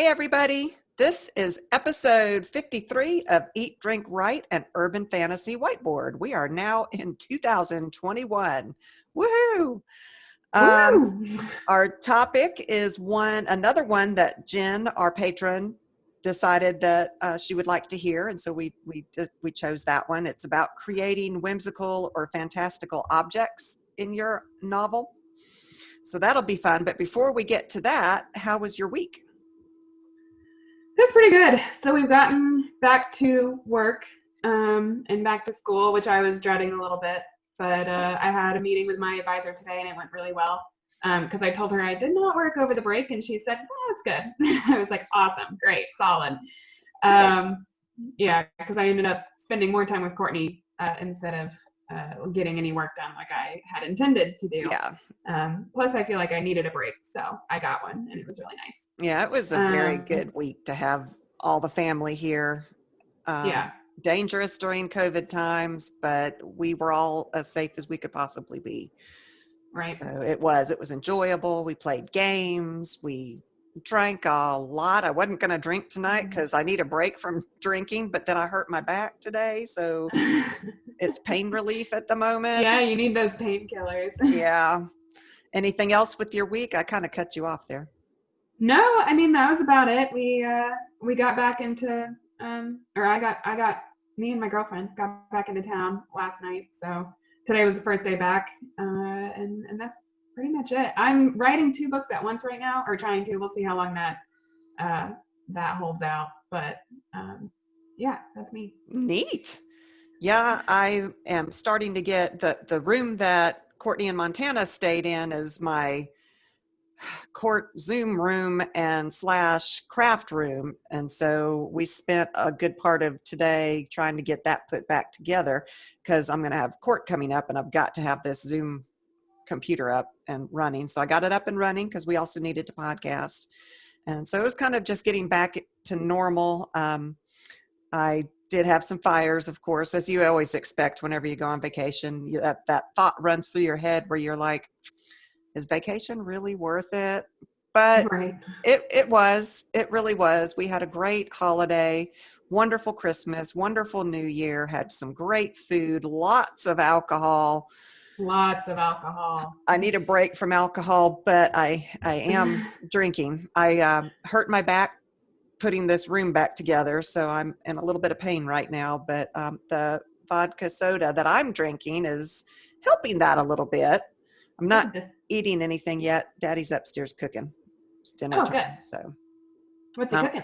Hey, everybody. This is episode 53 of Eat, Drink, Write, an Urban Fantasy Whiteboard. We are now in 2021. Woohoo! Woo! Our topic is another one that Jen, our patron, decided that she would like to hear, and so we chose that one. It's about creating whimsical or fantastical objects in your novel. So that'll be fun. But before we get to that, how was your week? That's pretty good. So we've gotten back to work and back to school, which I was dreading a little bit. But I had a meeting with my advisor today, and it went really well. Because I told her I did not work over the break, and she said, "Oh, that's good." I was like, "Awesome, great, solid." Yeah, because I ended up spending more time with Courtney instead of getting any work done like I had intended to do. Yeah. Plus, I feel like I needed a break, so I got one, and it was really nice. Yeah, it was a very good week to have all the family here. Yeah. Dangerous during COVID times, but we were all as safe as we could possibly be. Right. So it was enjoyable. We played games. We drank a lot. I wasn't going to drink tonight because I need a break from drinking, but then I hurt my back today. So it's pain relief at the moment. Yeah, you need those painkillers. Yeah. Anything else with your week? I kind of cut you off there. No, I mean, that was about it. We got back into me and my girlfriend got back into town last night. So today was the first day back, and that's pretty much it. I'm writing 2 books at once right now, or trying to. We'll see how long that holds out. But yeah, that's me. Neat. Yeah, I am starting to get the room that Courtney in Montana stayed in is my court Zoom room and / craft room. And so we spent a good part of today trying to get that put back together because I'm going to have court coming up and I've got to have this Zoom computer up and running. So I got it up and running because we also needed to podcast. And so it was kind of just getting back to normal. I did have some fires, of course, as you always expect whenever you go on vacation. That thought runs through your head where you're like, is vacation really worth it? But right. It really was. We had a great holiday, wonderful Christmas, wonderful New Year, had some great food, lots of alcohol. Lots of alcohol. I need a break from alcohol, but I am drinking. I hurt my back putting this room back together, so I'm in a little bit of pain right now, but the vodka soda that I'm drinking is helping that a little bit. I'm not eating anything yet. Daddy's upstairs cooking. It's dinner time. Good. So what's he cooking?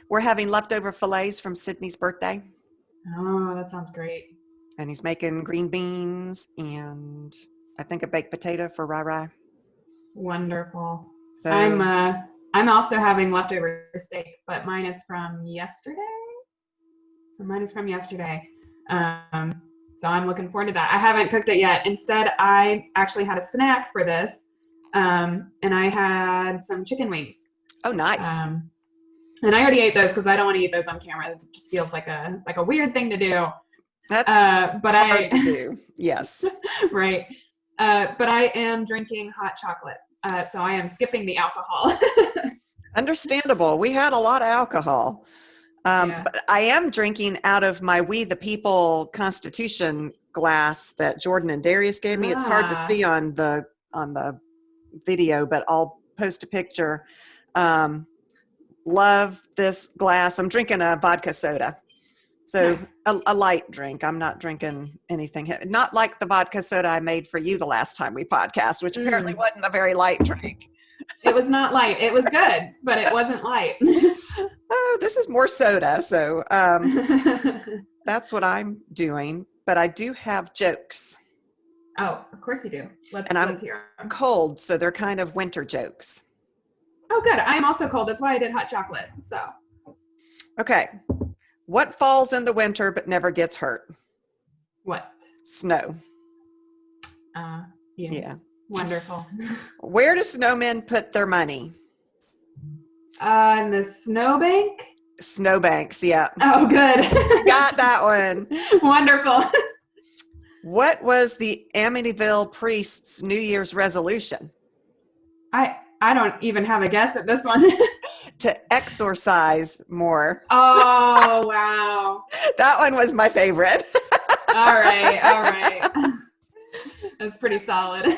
We're having leftover fillets from Sydney's birthday. Oh, that sounds great. And he's making green beans and I think a baked potato for Rai. Wonderful. So I'm also having leftover steak, but mine is from yesterday. So I'm looking forward to that. I haven't cooked it yet. Instead, I actually had a snack for this, and I had some chicken wings. Oh, nice. And I already ate those because I don't want to eat those on camera. It just feels like a weird thing to do. That's hard to do. Yes. Right. But I am drinking hot chocolate, so I am skipping the alcohol. Understandable. We had a lot of alcohol. But I am drinking out of my We the People Constitution glass that Jordan and Darius gave me. It's hard to see on the video, but I'll post a picture. Love this glass. I'm drinking a vodka soda. So nice. a light drink. I'm not drinking anything. Not like the vodka soda I made for you the last time we podcast, which apparently wasn't a very light drink. It was not light. It was good, but it wasn't light. Oh, this is more soda. So that's what I'm doing. But I do have jokes. Oh, of course you do. Let's hear them. Cold, so they're kind of winter jokes. Oh, good. I am also cold. That's why I did hot chocolate. So. Okay. What falls in the winter but never gets hurt? What? Snow. Yes. Yeah. Wonderful. Where do snowmen put their money? In the snowbank? Snowbanks, yeah. Oh, good. Got that one. Wonderful. What was the Amityville priest's New Year's resolution? I don't even have a guess at this one. to exorcise more. Oh, wow. That one was my favorite. All right. That's pretty solid.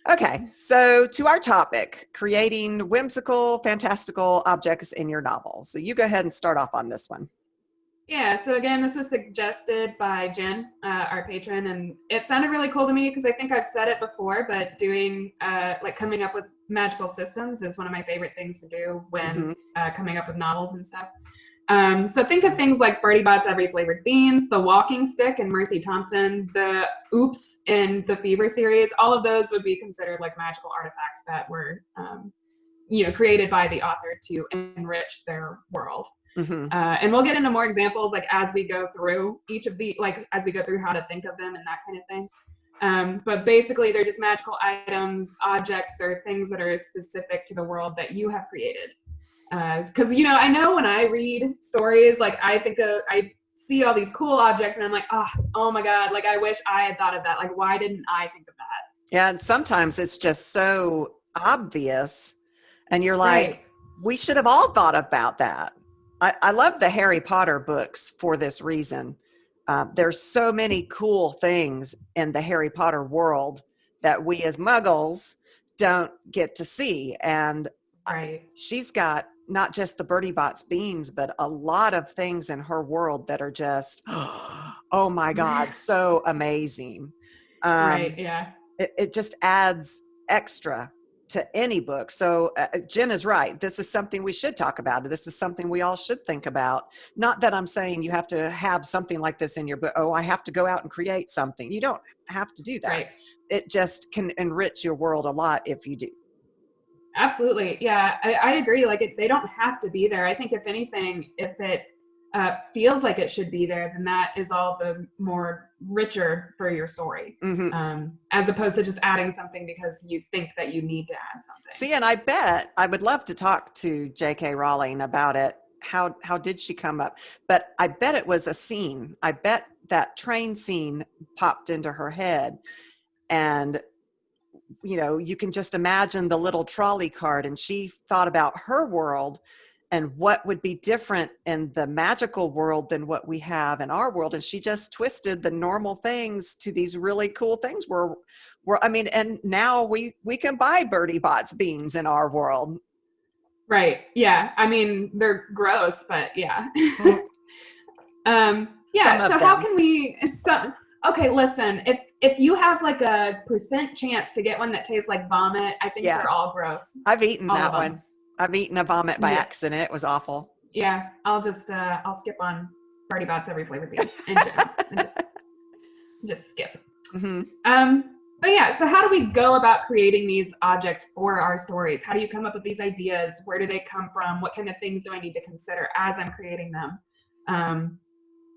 Okay, so to our topic, creating whimsical, fantastical objects in your novel. So you go ahead and start off on this one. Yeah, so again, this was suggested by Jen, our patron, and it sounded really cool to me because I think I've said it before, but doing, like coming up with magical systems is one of my favorite things to do when coming up with novels and stuff. So think of things like Bertie Botts Every Flavored Beans, the walking stick in Mercy Thompson, the Oops in the Fever series. All of those would be considered like magical artifacts that were, created by the author to enrich their world. And we'll get into more examples like as we go through each of the, like as we go through how to think of them and that kind of thing. But basically they're just magical items, objects, or things that are specific to the world that you have created. Because I know when I read stories, like I see all these cool objects and I'm like, oh my God, like I wish I had thought of that. Like, why didn't I think of that? Yeah, and sometimes it's just so obvious, and you're like, we should have all thought about that. I love the Harry Potter books for this reason. There's so many cool things in the Harry Potter world that we as Muggles don't get to see. And she's got not just the Bertie Botts Beans, but a lot of things in her world that are just, oh my God, so amazing. It just adds extra to any book. So Jen is right. This is something we should talk about. This is something we all should think about. Not that I'm saying you have to have something like this in your book. Oh, I have to go out and create something. You don't have to do that. It just can enrich your world a lot if you do. Absolutely. Yeah, I agree. Like they don't have to be there. I think if anything, if it feels like it should be there, then that is all the more richer for your story, as opposed to just adding something because you think that you need to add something. See, and I bet I would love to talk to J.K. Rowling about it. How did she come up? But I bet it was a scene. I bet that train scene popped into her head, and you can just imagine the little trolley cart, and she thought about her world and what would be different in the magical world than what we have in our world. And she just twisted the normal things to these really cool things and now we can buy Bertie Botts beans in our world. Right. Yeah. I mean, they're gross, but yeah. So how can we, okay, listen, if you have like a % chance to get one that tastes like vomit, I think they're all gross. I've eaten that one. I've eaten a vomit by accident. It was awful. Yeah, I'll just I'll skip on Bertie Botts Every Flavored Beans and just skip. But yeah, so how do we go about creating these objects for our stories? How do you come up with these ideas? Where do they come from? What kind of things do I need to consider as I'm creating them?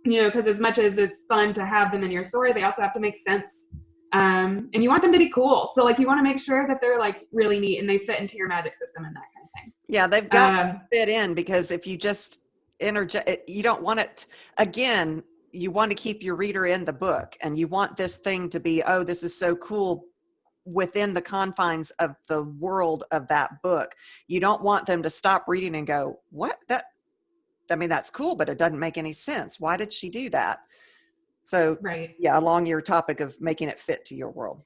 Because as much as it's fun to have them in your story, they also have to make sense. And you want them to be cool. So like you want to make sure that they're like really neat and they fit into your magic system and that kind of thing. Yeah, they've got to fit in, because if you just interject, you don't want it, again, you want to keep your reader in the book, and you want this thing to be, oh, this is so cool within the confines of the world of that book. You don't want them to stop reading and go, what? That's cool, but it doesn't make any sense. Why did she do that? So yeah, along your topic of making it fit to your world.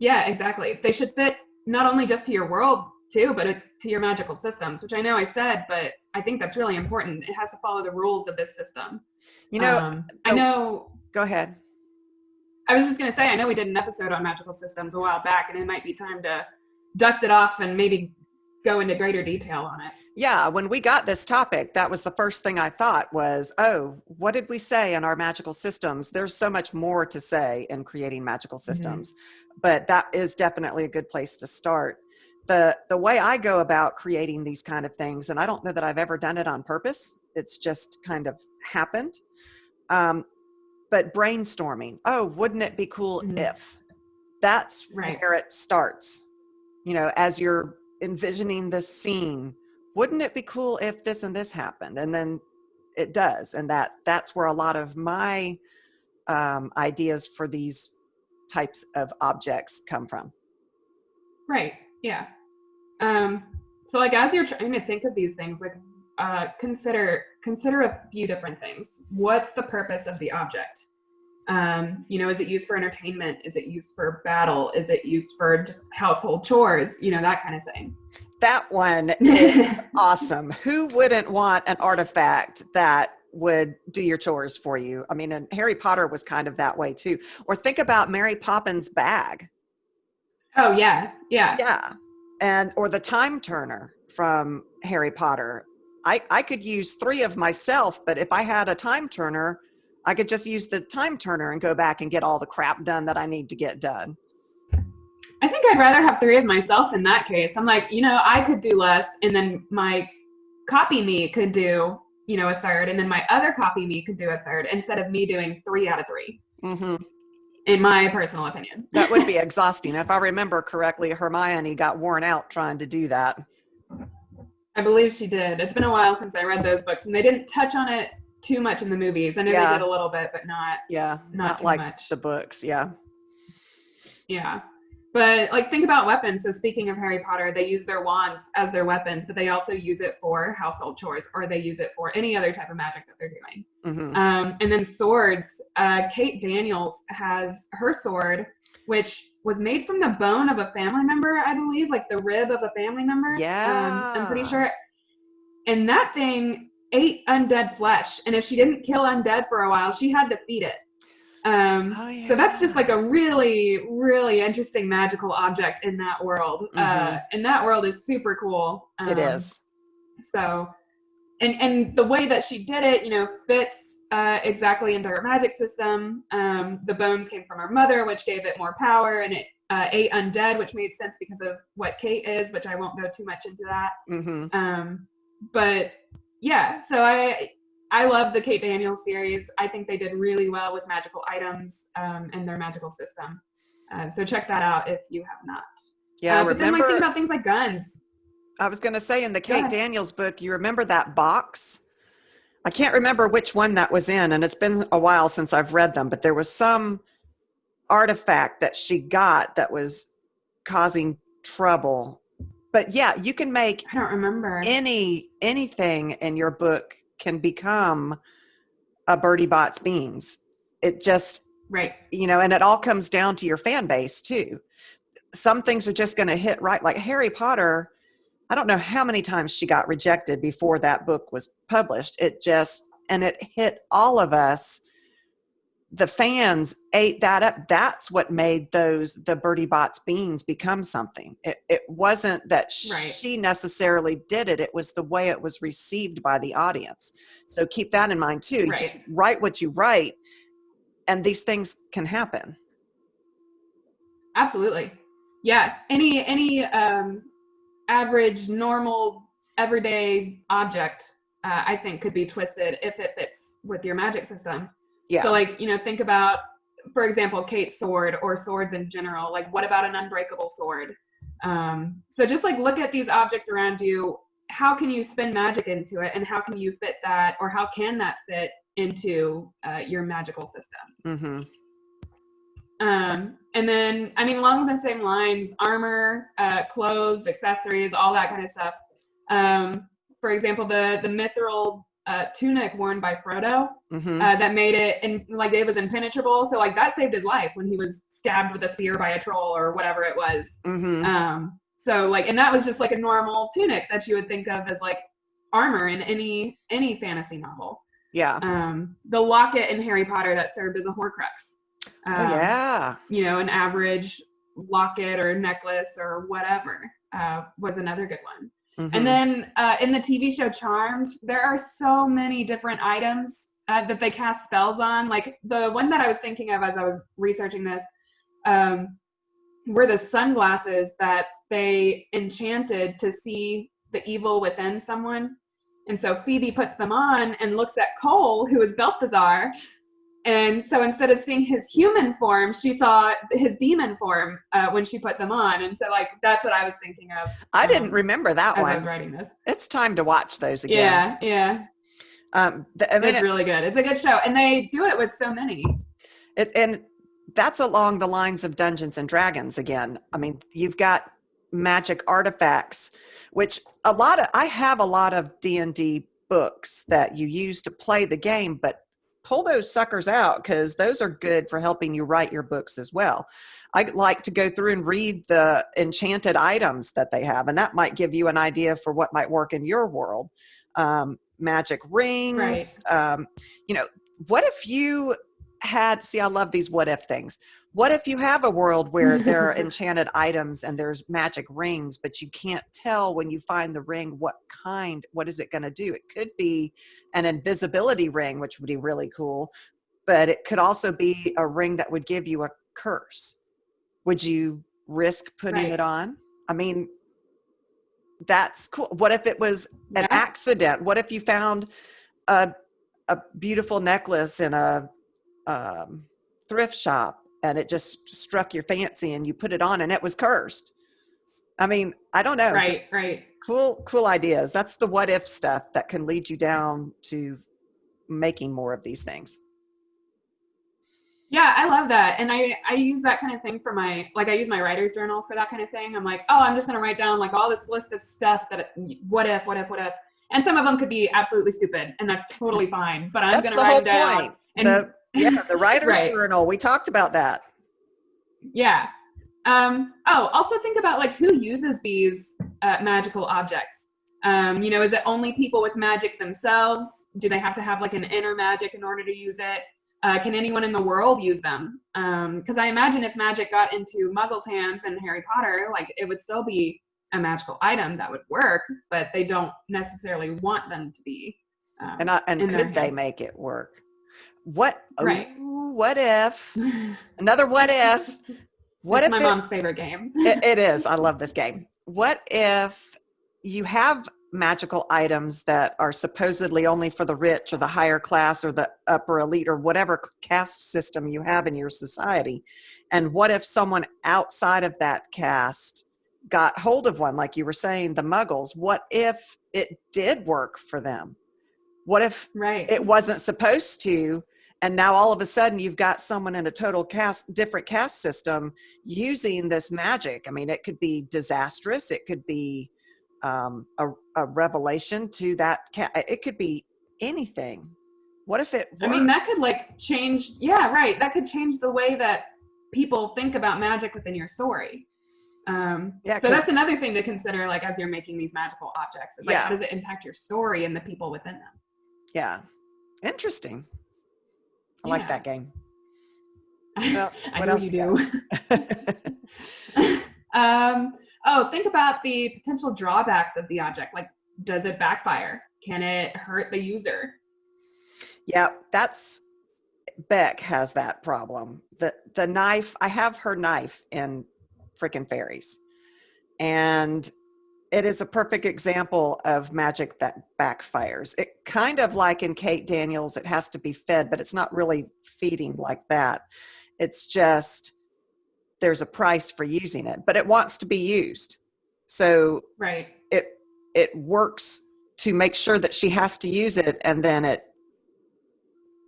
Yeah, exactly. They should fit not only just to your world too, but to your magical systems, which I know I said, but I think that's really important. It has to follow the rules of this system. I know. Go ahead. I was just going to say, I know we did an episode on magical systems a while back, and it might be time to dust it off and maybe go into greater detail on it. Yeah, when we got this topic, that was the first thing I thought was, oh, what did we say in our magical systems? There's so much more to say in creating magical systems, but that is definitely a good place to start. The way I go about creating these kind of things, and I don't know that I've ever done it on purpose, it's just kind of happened, but brainstorming. Oh, wouldn't it be cool if? That's where it starts. As you're envisioning this scene, wouldn't it be cool if this and this happened? And then it does. And that's where a lot of my ideas for these types of objects come from. Right. Yeah. So like as you're trying to think of these things, like consider a few different things. What's the purpose of the object? Is it used for entertainment? Is it used for battle? Is it used for just household chores? That kind of thing. That one is awesome. Who wouldn't want an artifact that would do your chores for you? I mean, and Harry Potter was kind of that way too. Or think about Mary Poppins' bag. Oh yeah, yeah. Yeah. Or the time turner from Harry Potter. I could use 3 of myself, but if I had a time turner, I could just use the time turner and go back and get all the crap done that I need to get done. I think I'd rather have 3 of myself in that case. I'm like, I could do less, and then my copy me could do, a third, and then my other copy me could do a third, instead of me doing 3 out of 3. Mm-hmm. In my personal opinion. That would be exhausting. If I remember correctly, Hermione got worn out trying to do that. I believe she did. It's been a while since I read those books, and they didn't touch on it too much in the movies. I know they did a little bit, but not too like much. The books. Yeah. Yeah. But like, think about weapons. So speaking of Harry Potter, they use their wands as their weapons, but they also use it for household chores, or they use it for any other type of magic that they're doing. Mm-hmm. And then swords. Kate Daniels has her sword, which was made from the bone of a family member, I believe, like the rib of a family member. Yeah. I'm pretty sure. And that thing ate undead flesh. And if she didn't kill undead for a while, she had to feed it. So that's just like a really, really interesting magical object in that world. Mm-hmm. And that world is super cool. It is. So, and the way that she did it, fits exactly into her magic system. The bones came from her mother, which gave it more power, and it ate undead, which made sense because of what Kate is, which I won't go too much into that. Mm-hmm. But yeah, so I love the Kate Daniels series. I think they did really well with magical items and their magical system. So check that out if you have not. Yeah, but then think about things like guns. I was going to say, in the Kate Daniels book, you remember that box? I can't remember which one that was in, and it's been a while since I've read them, but there was some artifact that she got that was causing trouble. But yeah, you can make, I don't remember, anything in your book can become a Bertie Botts Beans. It just, right. And it all comes down to your fan base too. Some things are just going to hit right. Like Harry Potter, I don't know how many times she got rejected before that book was published. It hit all of us. The fans ate that up. That's what made the Bertie Botts Beans become something. It wasn't that she necessarily did it. It was the way it was received by the audience. So keep that in mind too. Right. Just write what you write, and these things can happen. Absolutely. Yeah. Any average, normal, everyday object, I think could be twisted if it fits with your magic system. Yeah. So like, think about, for example, Kate's sword, or swords in general. Like, what about an unbreakable sword? So just like, look at these objects around you. How can you spin magic into it, and how can you fit that, or how can that fit into your magical system? Mm-hmm. And then, along the same lines, armor, clothes, accessories, all that kind of stuff. For example, the mithril tunic worn by Frodo, mm-hmm. That made it, and like, it was impenetrable. So like, that saved his life when he was stabbed with a spear by a troll or whatever it was. Mm-hmm. So like, and that was just like a normal tunic that you would think of as like armor in any fantasy novel. Yeah. The locket in Harry Potter that served as a Horcrux. An average locket or necklace or whatever was another good one. Mm-hmm. And then in the TV show Charmed, there are so many different items that they cast spells on. Like, the one that I was thinking of as I was researching this were the sunglasses that they enchanted to see the evil within someone. And so Phoebe puts them on and looks at Cole, who is Balthazar. And so instead of seeing his human form, she saw his demon form when she put them on. And so like, that's what I was thinking of. I didn't remember that as one. I was writing this. It's time to watch those again. Yeah. It's really good. It's a good show. And they do it with so many. And that's along the lines of Dungeons and Dragons again. I mean, you've got magic artifacts which I have a lot of D&D books that you use to play the game, but pull those suckers out because those are good for helping you write your books as well. I like to go through and read the enchanted items that they have, and that might give you an idea for what might work in your world. Magic Right. rings, what if you had, see, I love these what if things. What if you have a world where there are enchanted items and there's magic rings, but you can't tell when you find the ring what is it going to do? It could be an invisibility ring, which would be really cool, but it could also be a ring that would give you a curse. Would you risk putting it on? I mean, that's cool. What if it was an accident? What if you found a beautiful necklace in a thrift shop and it just struck your fancy and you put it on and it was cursed? I mean, I don't know. Right. Cool ideas. That's the what if stuff that can lead you down to making more of these things. Yeah, I love that. And I use that kind of thing for I use my writer's journal for that kind of thing. I'm like, oh, I'm just going to write down like all this list of stuff that what if. And some of them could be absolutely stupid, and that's totally fine. But I'm going to write them down. Point. The writer's journal. We talked about that. Yeah. Also think about like who uses these magical objects. Is it only people with magic themselves? Do they have to have like an inner magic in order to use it? Can anyone in the world use them? Because I imagine if magic got into Muggles' hands in Harry Potter, like it would still be a magical item that would work, but they don't necessarily want them to be. And could they make it work? What if? Another what if? What if my mom's favorite game? It is. I love this game. What if you have magical items that are supposedly only for the rich or the higher class or the upper elite or whatever caste system you have in your society? And what if someone outside of that caste got hold of one, like you were saying, the Muggles? What if it did work for them? What if it wasn't supposed to, and now all of a sudden you've got someone in a total different caste system using this magic? I mean, it could be disastrous. It could be a revelation to that it could be anything. What if it worked? I mean, that could like change. Yeah, right. That could change the way that people think about magic within your story. So that's another thing to consider, like as you're making these magical objects, is like how does it impact your story and the people within them? Yeah, interesting. I like that game. Well, what else you do? Think about the potential drawbacks of the object. Like, does it backfire? Can it hurt the user? Yeah, Beck has that problem. The knife, I have her knife in Frickin' Fairies, and it is a perfect example of magic that backfires. It kind of like in Kate Daniels, it has to be fed, but it's not really feeding like that. It's just there's a price for using it, but it wants to be used. So it works to make sure that she has to use it, and then it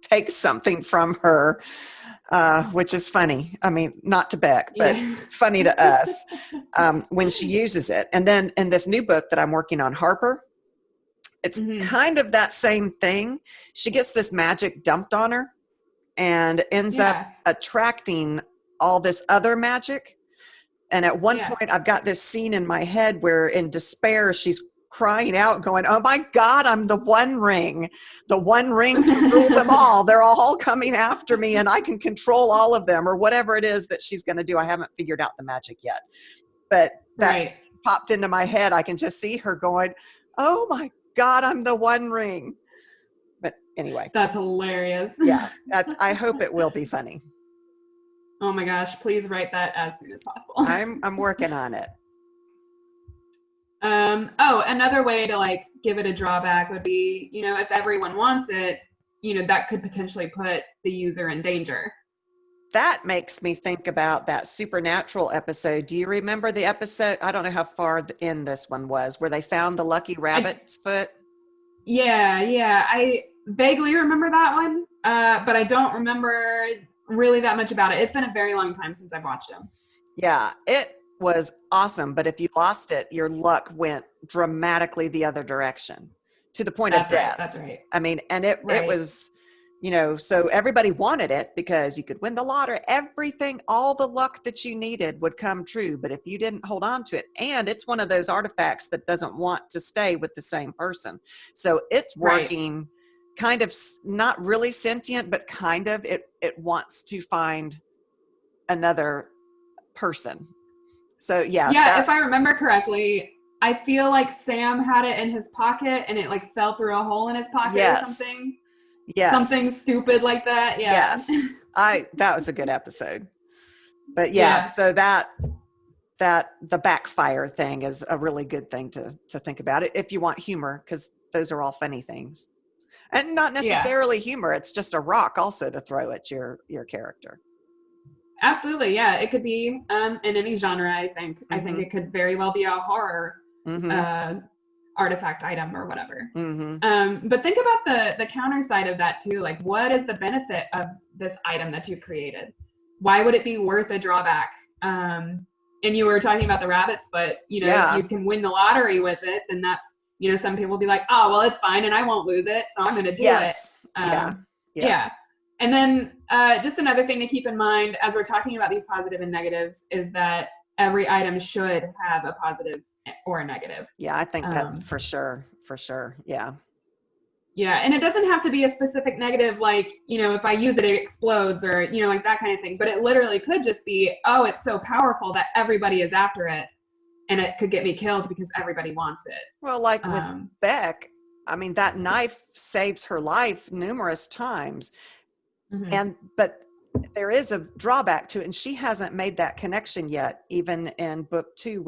takes something from her, which is funny. I mean, not to Beck, but funny to us when she uses it. And then in this new book that I'm working on, Harper, it's kind of that same thing. She gets this magic dumped on her and ends up attracting all this other magic. And at one point, I've got this scene in my head where in despair, she's crying out, going, oh my God, I'm the One Ring to rule them all. They're all coming after me and I can control all of them, or whatever it is that she's going to do. I haven't figured out the magic yet, but that's popped into my head. I can just see her going, oh my God, I'm the One Ring. But anyway. That's hilarious. Yeah, I hope it will be funny. Oh my gosh, please write that as soon as possible. I'm working on it. Another way to like give it a drawback would be, if everyone wants it, that could potentially put the user in danger. That makes me think about that Supernatural episode. Do you remember the episode? I don't know how far in this one was, where they found the lucky rabbit's foot. Yeah. I vaguely remember that one, but I don't remember really that much about it. It's been a very long time since I've watched them. Yeah, was awesome. But if you lost it, your luck went dramatically the other direction to the point of death. That's right. I mean, and it was, so everybody wanted it because you could win the lottery. Everything, all the luck that you needed would come true. But if you didn't hold on to it, and it's one of those artifacts that doesn't want to stay with the same person. So it's working kind of not really sentient, but kind of it wants to find another person. So if I remember correctly, I feel like Sam had it in his pocket and it like fell through a hole in his pocket or something. Yes. Something stupid like that. Yeah. Yes. That was a good episode. But so that the backfire thing is a really good thing to think about it if you want humor, because those are all funny things. And not necessarily humor, it's just a rock also to throw at your character. Absolutely, yeah. It could be in any genre, I think. I think it could very well be a horror artifact item or whatever. But think about the counter side of that too. Like, what is the benefit of this item that you've created? Why would it be worth a drawback? And you were talking about the rabbits, but if you can win the lottery with it, then that's, some people will be like, oh, well, it's fine and I won't lose it, so I'm going to do it. Yeah. And then just another thing to keep in mind as we're talking about these positive and negatives is that every item should have a positive or a negative. Yeah, I think that's for sure. Yeah. Yeah, and it doesn't have to be a specific negative like, if I use it, it explodes or, like that kind of thing. But it literally could just be, oh, it's so powerful that everybody is after it and it could get me killed because everybody wants it. Well, like with Beck, I mean, that knife saves her life numerous times. But there is a drawback to it, and she hasn't made that connection yet. Even in book 2,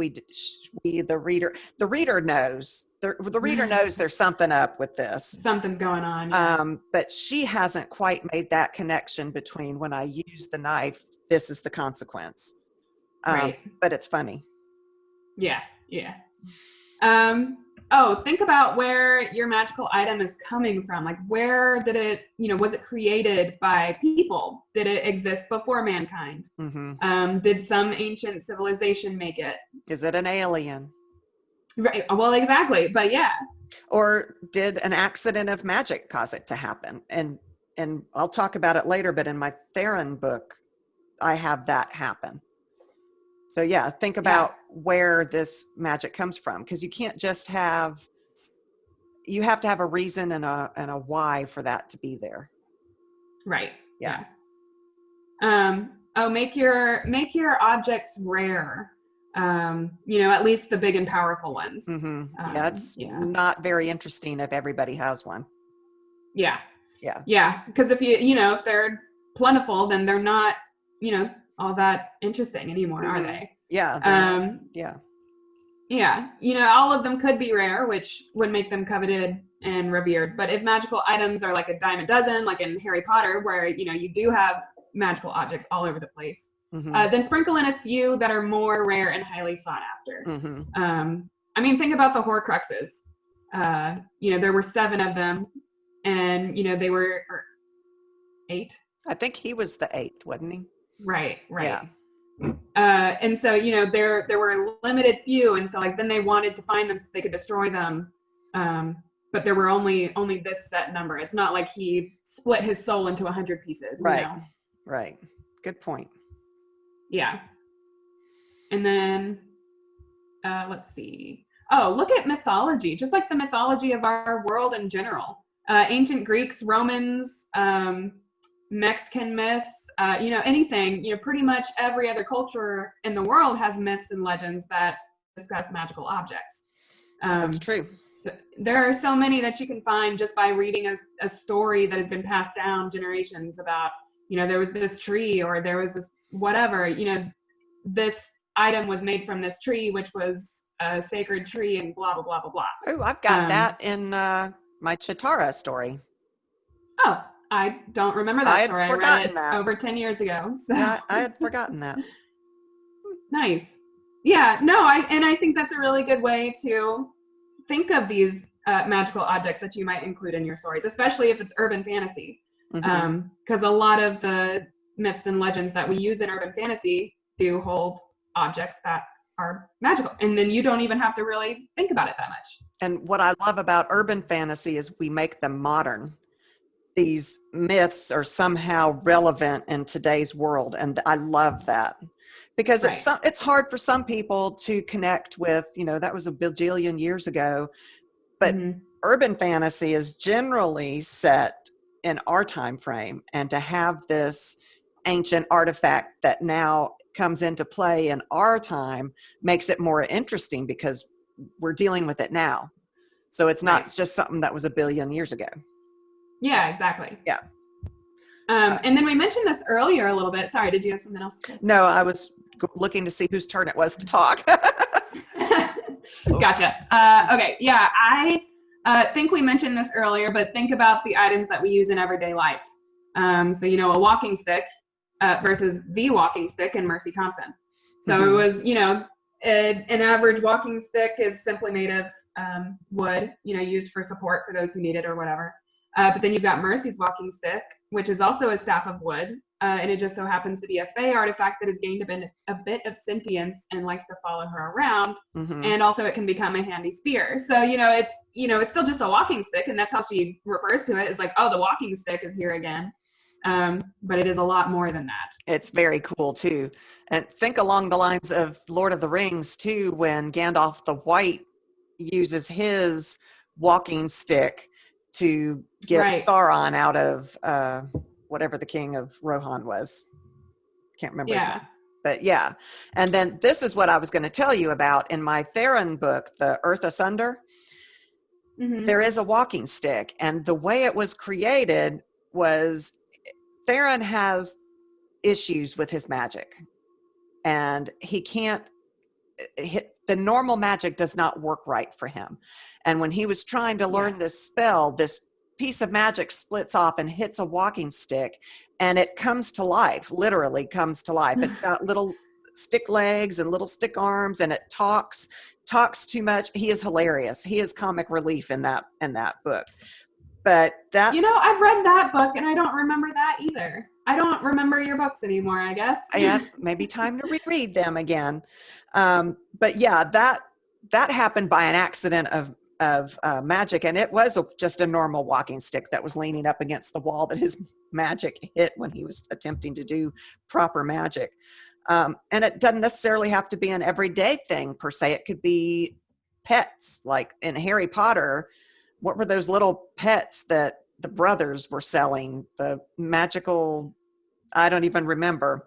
the reader knows the reader knows there's something up with this. Something's going on. But she hasn't quite made that connection between when I use the knife, this is the consequence. But it's funny. Yeah. Think about where your magical item is coming from. Like, where did it, was it created by people? Did it exist before mankind? Did some ancient civilization make it? Is it an alien? Right. Well, exactly. But yeah. Or did an accident of magic cause it to happen? And I'll talk about it later, but in my Theron book, I have that happen. So think about where this magic comes from, because you can't just you have to have a reason and a why for that to be there. Right. Yeah. Make your objects rare. At least the big and powerful ones. It's not very interesting if everybody has one. Yeah. Because if they're plentiful, then they're not, all that interesting anymore, are they? Yeah. All of them could be rare, which would make them coveted and revered. But if magical items are like a dime a dozen, like in Harry Potter, where you do have magical objects all over the place, then sprinkle in a few that are more rare and highly sought after. Think about the Horcruxes. There were 7 of them, and they were 8. I think he was the 8th, wasn't he? Right. Yeah. And so, there were a limited few. And so then they wanted to find them so they could destroy them. But there were only this set number. It's not like he split his soul into 100 pieces. Right. Right. Good point. Yeah. And then, let's see. Oh, look at mythology, just like the mythology of our world in general. Ancient Greeks, Romans, Mexican myths, anything, pretty much every other culture in the world has myths and legends that discuss magical objects. That's true. So there are so many that you can find just by reading a story that has been passed down generations about, there was this tree or there was this whatever, this item was made from this tree, which was a sacred tree and blah, blah, blah, blah, blah. Oh, I've got that in my Chitara story. Oh, I don't remember that story. I read it over 10 years ago. So. Yeah, I had forgotten that. Nice. Yeah, no, I think that's a really good way to think of these magical objects that you might include in your stories, especially if it's urban fantasy. Because a lot of the myths and legends that we use in urban fantasy do hold objects that are magical. And then you don't even have to really think about it that much. And what I love about urban fantasy is we make them modern. These myths are somehow relevant in today's world, and I love that, because Right. it's hard for some people to connect with, that was a bajillion years ago, but urban fantasy is generally set in our time frame, and to have this ancient artifact that now comes into play in our time makes it more interesting because we're dealing with it now. So it's not just something that was a billion years ago. Yeah, exactly. Yeah. And then we mentioned this earlier a little bit. Sorry, did you have something else to say? No, I was looking to see whose turn it was to talk. Gotcha. Okay. Yeah, I think we mentioned this earlier, but think about the items that we use in everyday life. So, a walking stick versus the walking stick in Mercy Thompson. So it was, an average walking stick is simply made of wood, used for support for those who need it or whatever. But then you've got Mercy's walking stick, which is also a staff of wood. And it just so happens to be a Fey artifact that has gained a bit of sentience and likes to follow her around. And also it can become a handy spear. So, it's still just a walking stick. And that's how she refers to it. It's like, oh, the walking stick is here again. But it is a lot more than that. It's very cool too. And think along the lines of Lord of the Rings too, when Gandalf the White uses his walking stick to get Sauron out of whatever the king of Rohan was. Can't remember his name. But yeah. And then this is what I was going to tell you about in my Theron book, The Earth Asunder. There is a walking stick, and the way it was created was Theron has issues with his magic, and he can't the normal magic does not work right for him. And when he was trying to learn this spell, this piece of magic splits off and hits a walking stick, and it comes to life, literally comes to life. It's got little stick legs and little stick arms, and it talks too much. He is hilarious. He is comic relief in that book. But that's, I've read that book and I don't remember that either. I don't remember your books anymore, I guess. Yeah, maybe time to reread them again. But yeah, that happened by an accident of magic, and it was just a normal walking stick that was leaning up against the wall that his magic hit when he was attempting to do proper magic. And it doesn't necessarily have to be an everyday thing per se. It could be pets, like in Harry Potter. What were those little pets that the brothers were selling? The magical, I don't even remember.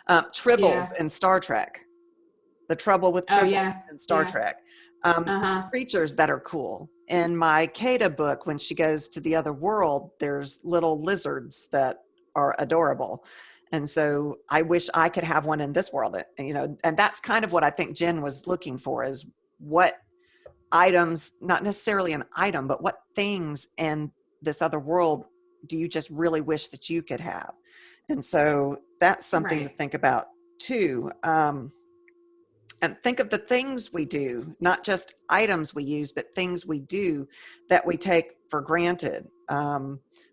Tribbles in Star Trek. The trouble with Tribbles in Star Trek. Creatures that are cool. In my Kata book, when she goes to the other world, there's little lizards that are adorable. And so I wish I could have one in this world. And that's kind of what I think Jen was looking for, is what items, not necessarily an item, but what things in this other world do you just really wish that you could have? And so that's something to think about too. And think of the things we do, not just items we use, but things we do that we take for granted.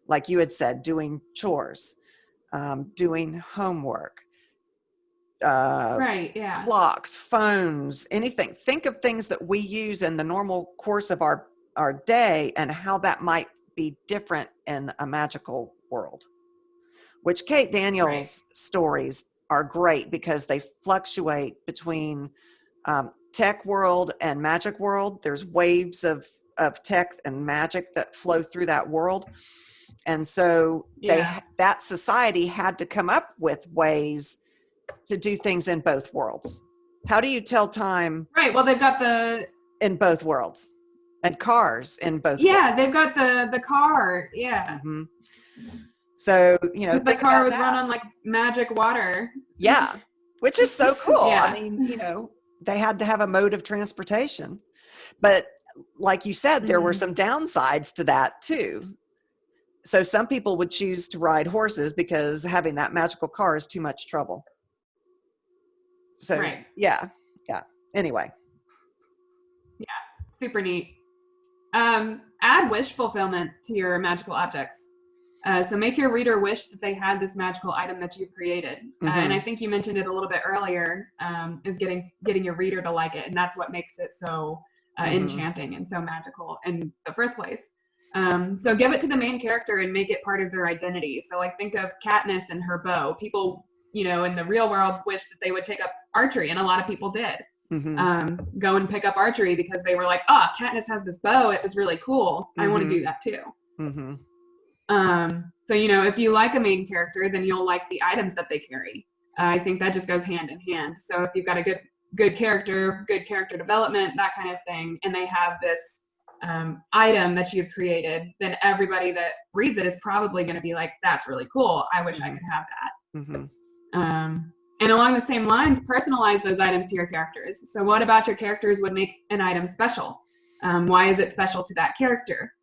Like you had said, doing chores, doing homework, clocks, phones, anything. Think of things that we use in the normal course of our day and how that might be different in a magical world, which Kate Daniels' stories are great because they fluctuate between tech world and magic world. There's waves of tech and magic that flow through that world. And so that society had to come up with ways to do things in both worlds. How do you tell time? Right. Well, they've got in both worlds, and cars in both. Yeah, they've got the car. Yeah. Mm-hmm. So the car was run on like magic water. Yeah, which is so cool. I mean, they had to have a mode of transportation, but like you said, there were some downsides to that too. So some people would choose to ride horses because having that magical car is too much trouble. So yeah. Anyway. Yeah, super neat. Add wish fulfillment to your magical objects. So make your reader wish that they had this magical item that you've created. And I think you mentioned it a little bit earlier, is getting your reader to like it. And that's what makes it so enchanting and so magical in the first place. So give it to the main character and make it part of their identity. So like think of Katniss and her bow. People, you know, in the real world wish that they would take up archery, and a lot of people did. Go and pick up archery because they were like, oh, Katniss has this bow. It was really cool. I want to do that too. So, you know, if you like a main character, then you'll like the items that they carry. I think that just goes hand in hand. So if you've got a good character development, that kind of thing, and they have this item that you've created, then everybody that reads it is probably going to be like, that's really cool. I wish I could have that. And along the same lines, personalize those items to your characters. So what about your characters would make an item special? Why is it special to that character?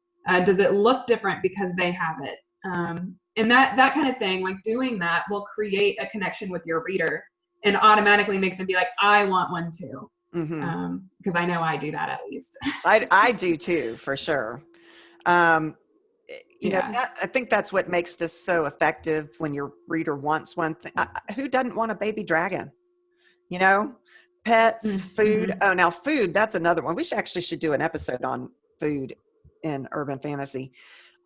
Does it look different because they have it? And that kind of thing, like doing that will create a connection with your reader and automatically make them be like, I want one too. Because I know I do that at least. I do too, for sure. You know, I think that's what makes this so effective when your reader wants one thing. Who doesn't want a baby dragon? You know, pets, food. Oh, now food, that's another one. We should do an episode on food in urban fantasy.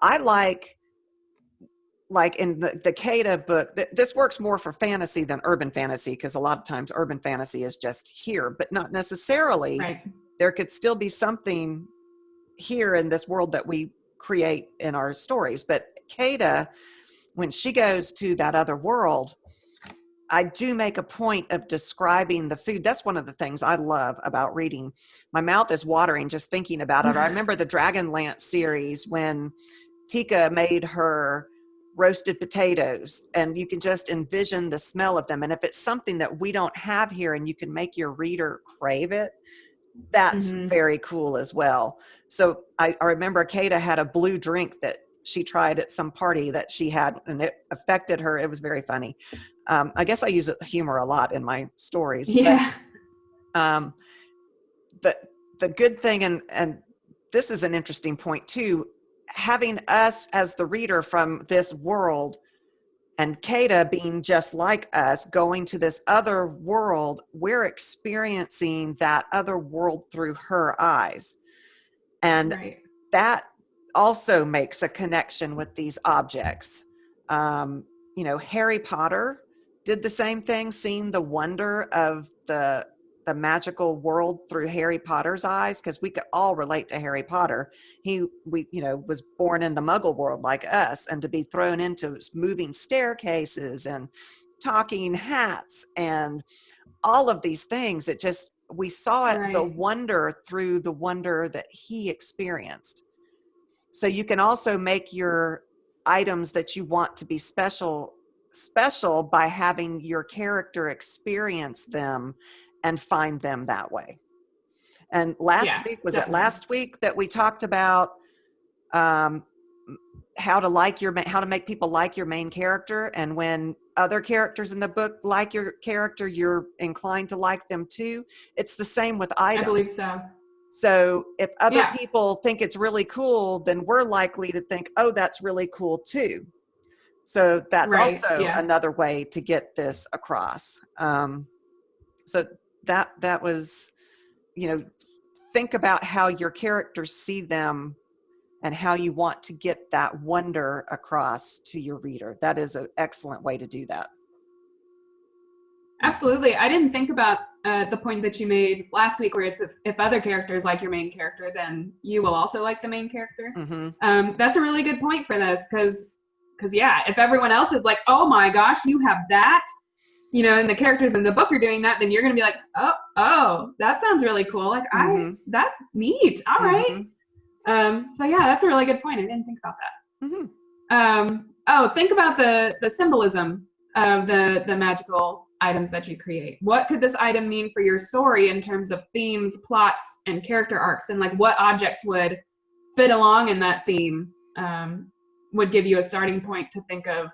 I like in the Cada book, this works more for fantasy than urban fantasy, because a lot of times urban fantasy is just here, but not necessarily. Right. There could still be something here in this world that we create in our stories. But Cada, when she goes to that other world, I do make a point of describing the food. That's one of the things I love about reading. My mouth is watering just thinking about it. I remember the Dragonlance series when Tika made her roasted potatoes, and you can just envision the smell of them. And if it's something that we don't have here and you can make your reader crave it, that's very cool as well. So I remember Kada had a blue drink that she tried at some party that she had, and it affected her. It was very funny. I guess I use humor a lot in my stories. Yeah. But the good thing, and this is an interesting point too, having us as the reader from this world and Kada being just like us, going to this other world, we're experiencing that other world through her eyes. And that also makes a connection with these objects. You know, Harry Potter did the same thing, seeing the wonder of the magical world through Harry Potter's eyes, because we could all relate to Harry Potter. Was born in the Muggle world like us, and to be thrown into moving staircases and talking hats and all of these things, we saw it, the wonder through the wonder that he experienced. So you can also make your items that you want to be special by having your character experience them and find them that way. And last week that we talked about how to make people like your main character, and when other characters in the book like your character, you're inclined to like them too. It's the same with items. I believe so. So if other people think it's really cool, then we're likely to think, oh, that's really cool too. So that's also another way to get this across. So that was, think about how your characters see them and how you want to get that wonder across to your reader. That is an excellent way to do that. Absolutely. I didn't think about the point that you made last week, where it's if other characters like your main character, then you will also like the main character. That's a really good point for this, because if everyone else is like, oh my gosh, you have that, and the characters in the book are doing that, then you're going to be like, oh, that sounds really cool. Like, that's neat. All right. So yeah, that's a really good point. I didn't think about that. Think about the symbolism of the magical items that you create. What could this item mean for your story in terms of themes, plots, and character arcs? And like, what objects would fit along in that theme, would give you a starting point to think of,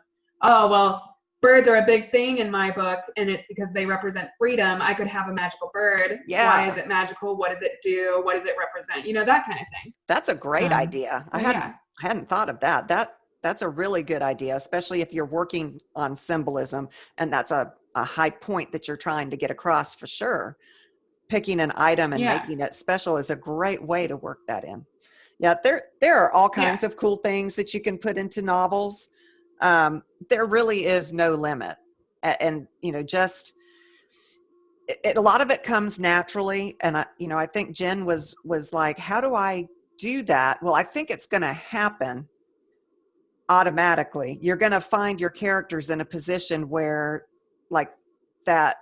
oh, well, birds are a big thing in my book, and it's because they represent freedom. I could have a magical bird. Yeah. Why is it magical? What does it do? What does it represent? That kind of thing. That's a great idea. I hadn't thought of that. That That's a really good idea, especially if you're working on symbolism and that's a high point that you're trying to get across for sure. Picking an item and Yeah. making it special is a great way to work that in. Yeah, there are all Yeah. kinds of cool things that you can put into novels. There really is no limit. And just a lot of it comes naturally. And I think Jen was like, how do I do that? Well, I think it's going to happen automatically. You're going to find your characters in a position where, like, that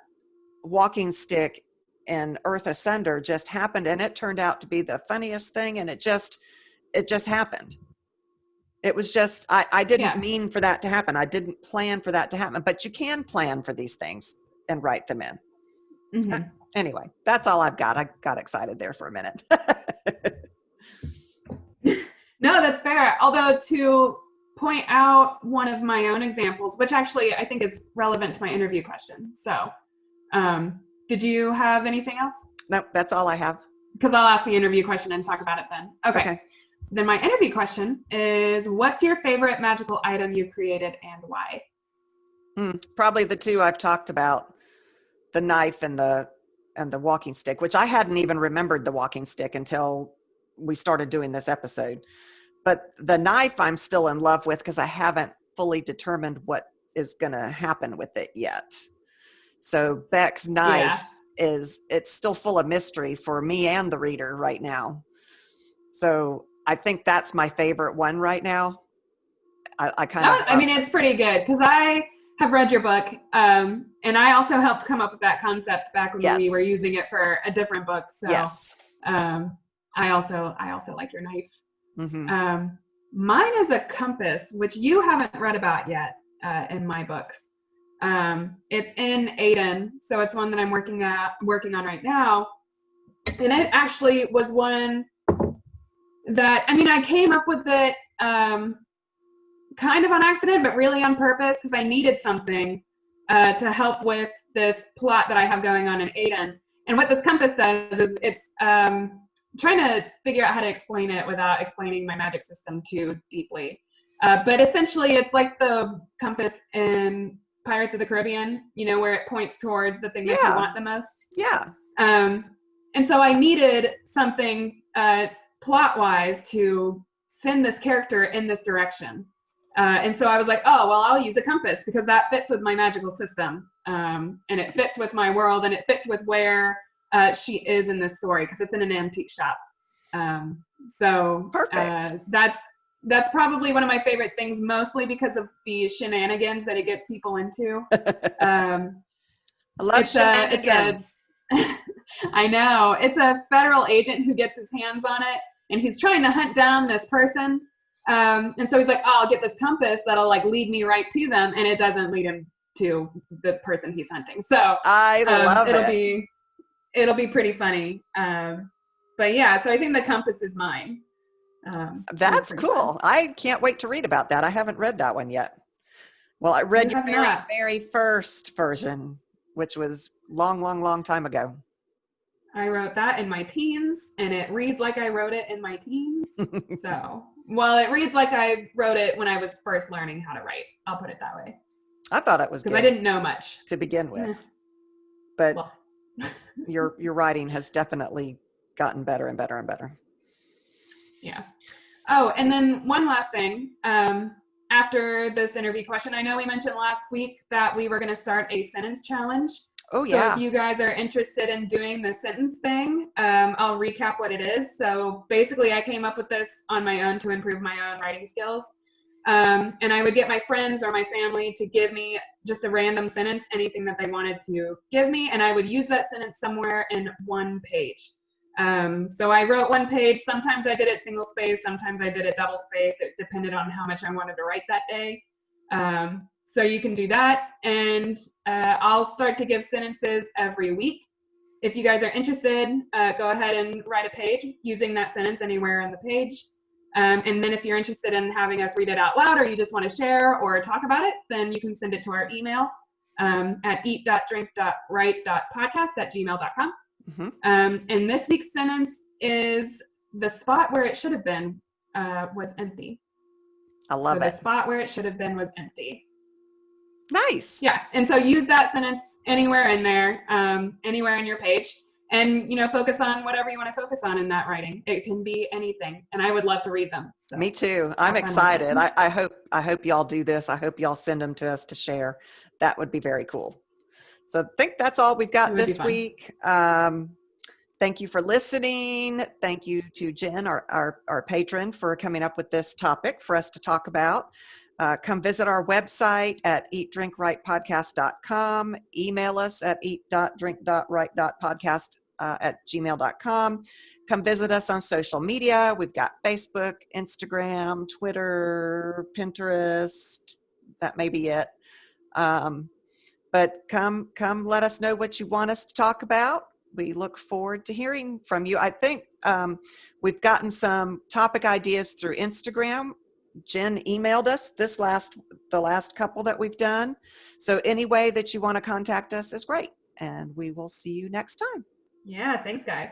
walking stick and Earth Ascender just happened, and it turned out to be the funniest thing, and it just happened. It was just, I didn't Yeah. mean for that to happen. I didn't plan for that to happen, but you can plan for these things and write them in. Mm-hmm. Anyway, that's all I've got. I got excited there for a minute. No, that's fair. Although, to point out one of my own examples, which actually I think is relevant to my interview question. So, did you have anything else? No, that's all I have. Because I'll ask the interview question and talk about it then. Okay. Then my interview question is, what's your favorite magical item you've created and why? Probably the two I've talked about, the knife and the walking stick, which I hadn't even remembered the walking stick until we started doing this episode. But the knife I'm still in love with because I haven't fully determined what is going to happen with it yet. So Beck's knife it's still full of mystery for me and the reader right now. So I think that's my favorite one right now. I mean, it's pretty good because I have read your book, and I also helped come up with that concept back when we were using it for a different book. So I also like your knife. Mm-hmm. Mine is a compass, which you haven't read about yet in my books. It's in Aiden, so it's one that I'm working on right now, and it actually was one that, I mean, I came up with it kind of on accident, but really on purpose because I needed something to help with this plot that I have going on in Aiden. And what this compass does is it's trying to figure out how to explain it without explaining my magic system too deeply. But essentially, it's like the compass in Pirates of the Caribbean, where it points towards the thing that you want the most. Yeah. And so I needed something plot-wise to send this character in this direction. And so I was like, oh, well, I'll use a compass because that fits with my magical system. And it fits with my world, and it fits with where she is in this story because it's in an antique shop. So that's probably one of my favorite things, mostly because of the shenanigans that it gets people into. I love shenanigans. I know. It's a federal agent who gets his hands on it, and he's trying to hunt down this person. And so he's like, oh, I'll get this compass that'll lead me right to them, and it doesn't lead him to the person he's hunting. So I love it. It'll be pretty funny. But yeah, so I think the compass is mine. That's cool. Fun. I can't wait to read about that. I haven't read that one yet. Well, I read your very first version, which was long time ago. I wrote that in my teens, and it reads like I wrote it in my teens. So, well, it reads like I wrote it when I was first learning how to write. I'll put it that way. I thought it was good. Because I didn't know much to begin with. But your writing has definitely gotten better and better and better. Yeah. Oh, and then one last thing. After this interview question, I know we mentioned last week that we were going to start a sentence challenge. Oh, yeah. So if you guys are interested in doing the sentence thing, I'll recap what it is. So basically, I came up with this on my own to improve my own writing skills. And I would get my friends or my family to give me just a random sentence, anything that they wanted to give me, and I would use that sentence somewhere in one page. So I wrote one page. Sometimes I did it single space, sometimes I did it double space. It depended on how much I wanted to write that day. So you can do that, and I'll start to give sentences every week. If you guys are interested, go ahead and write a page using that sentence anywhere on the page. And then if you're interested in having us read it out loud, or you just want to share or talk about it, then you can send it to our email at eat.drink.write.podcast@gmail.com. Mm-hmm. And this week's sentence is, the spot where it should have been was empty. I love So the it. spot where it should have been was empty. Nice. Yeah, and so use that sentence anywhere in there, anywhere in your page, and focus on whatever you want to focus on in that writing. It can be anything, and I would love to read them. So Me too. I'm have fun with excited. it. I hope y'all do this. I hope y'all send them to us to share. That would be very cool. So I think that's all we've It got would be this fun. week. Thank you for listening. Thank you to Jen, our patron, for coming up with this topic for us to talk about. Come visit our website at eatdrinkwritepodcast.com. Email us at eat.drink.write.podcast@gmail.com. Come visit us on social media. We've got Facebook, Instagram, Twitter, Pinterest. That may be it. But come let us know what you want us to talk about. We look forward to hearing from you. I think we've gotten some topic ideas through Instagram. Jen emailed us the last couple that we've done. So any way that you want to contact us is great. And we will see you next time. Yeah, thanks, guys.